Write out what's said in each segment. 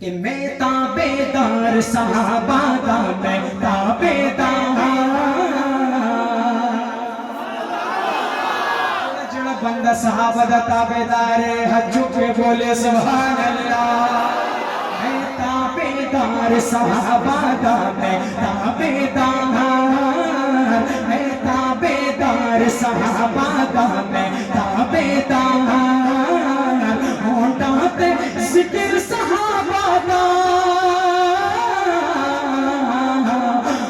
کہ میں تابیدار صحابہ دا میں تابیدار جڑا بندہ صحابہ دا تابیدار ہے ہاتھ چکے بولے سبحان اللہ میں تابیدار صحابہ دا میں تابیدار میں تابیدار صحابہ دا میں تابیدار ہونٹات ذکر صحابہ دا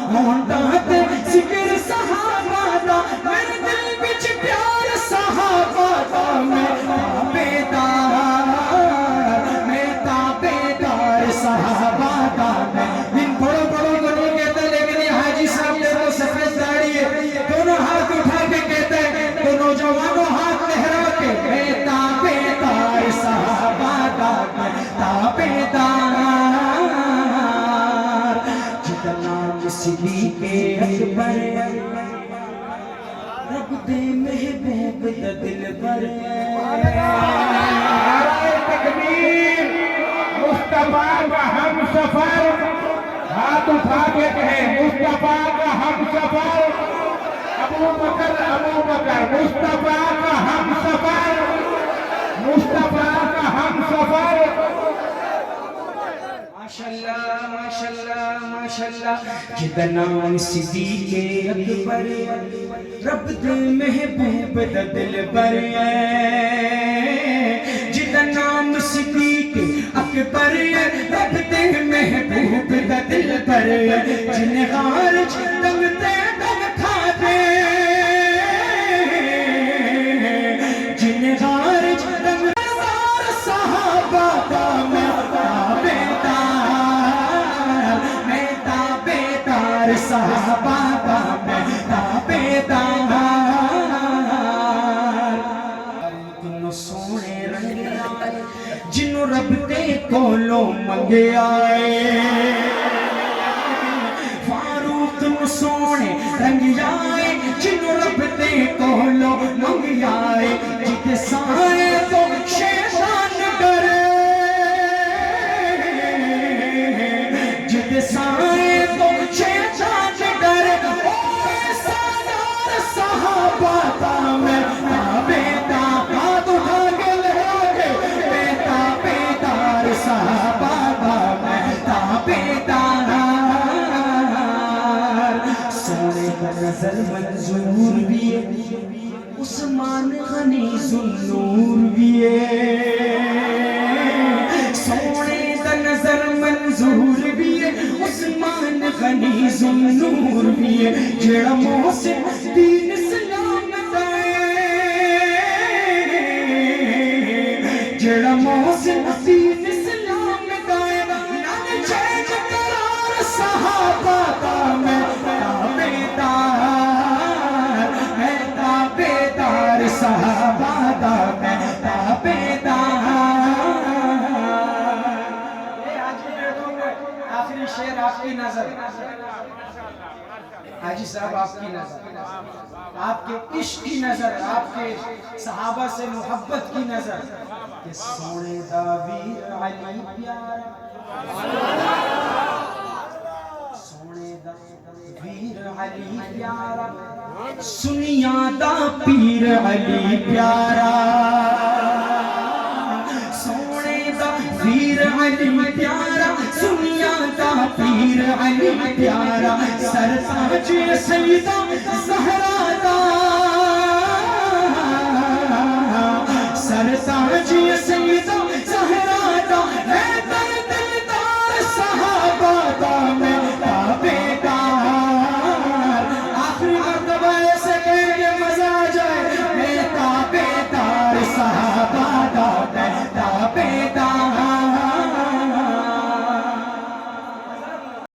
ہونٹات ذکر صحابہ دا میرے دل بچ پیار صحابہ دا میں تابیدار صحابہ دا میں ان بڑوں بڑوں کہتا ہے لیکن یہ حاجی صاحب نے وہ سفید داڑھی ہے دونوں ہاتھ اٹھا کے کہتا ہے تو نوجوانوں ہاتھ لہرا کے میں تابیدار صحابہ دا میں تابیدار جتنا صدیق اکبر رب دے محبوب دا دل پر تکبیر مصطفیٰ کا ہم سفر ہاتھ اٹھا کے کہیں مصطفیٰ کا ہم سفر ابو بکر مصطفیٰ کا ہم سفر مصطفیٰ کا ہم سفر ماشاءاللہ ماشاءاللہ ماشاءاللہ جتنا صدیق اکبر رب دے محبوب دا دل پر جتنا صدیق اکبر رب دے محبوب دا دل پر جن غار دم تے دم کھا دے جن غار دم صحابہ دا میں تابیدار صحابہ دا میں تابیدار تنو سونے رنگ آئے جنو رب دے کولوں منگے آئے فاروق تنو سونے رنگ آئے جنو رب دے کولوں منگے آئے جتے سائے تو شیطان ڈرے جتے سائے تو شیطان ڈرے صحابہ دا میں تابیدار ہاتھ اٹھا کے لہرا کے میں تابیدار صحابہ دا میں تابیدار سونے کا نظر منظور بھی ہے عثمان غنی ذوالنور بھی ہے سونے کا نظر منظور بھی ہے عثمان غنی ذوالنور بھی ہے جڑا محسن دین اسلام دا جڑا محسن دین اسلام دا نال چیز قرار صحابہ دا میں تابیدار صحابہ دا میں تابیدار آخری شعر آپ کی نظر حاجی صاحب آپ کی نظر آپ کے عشق کی نظر آپ کے صحابہ سے محبت کی نظر کہ سونے دا ویر علی پیارا سونے دا ویر علی پیارا سنیا دا پیر علی پیارا سونے دا ویر علی پیارا سنیا دا پیر علی پیارا سرتاج سیدہ زہرا دا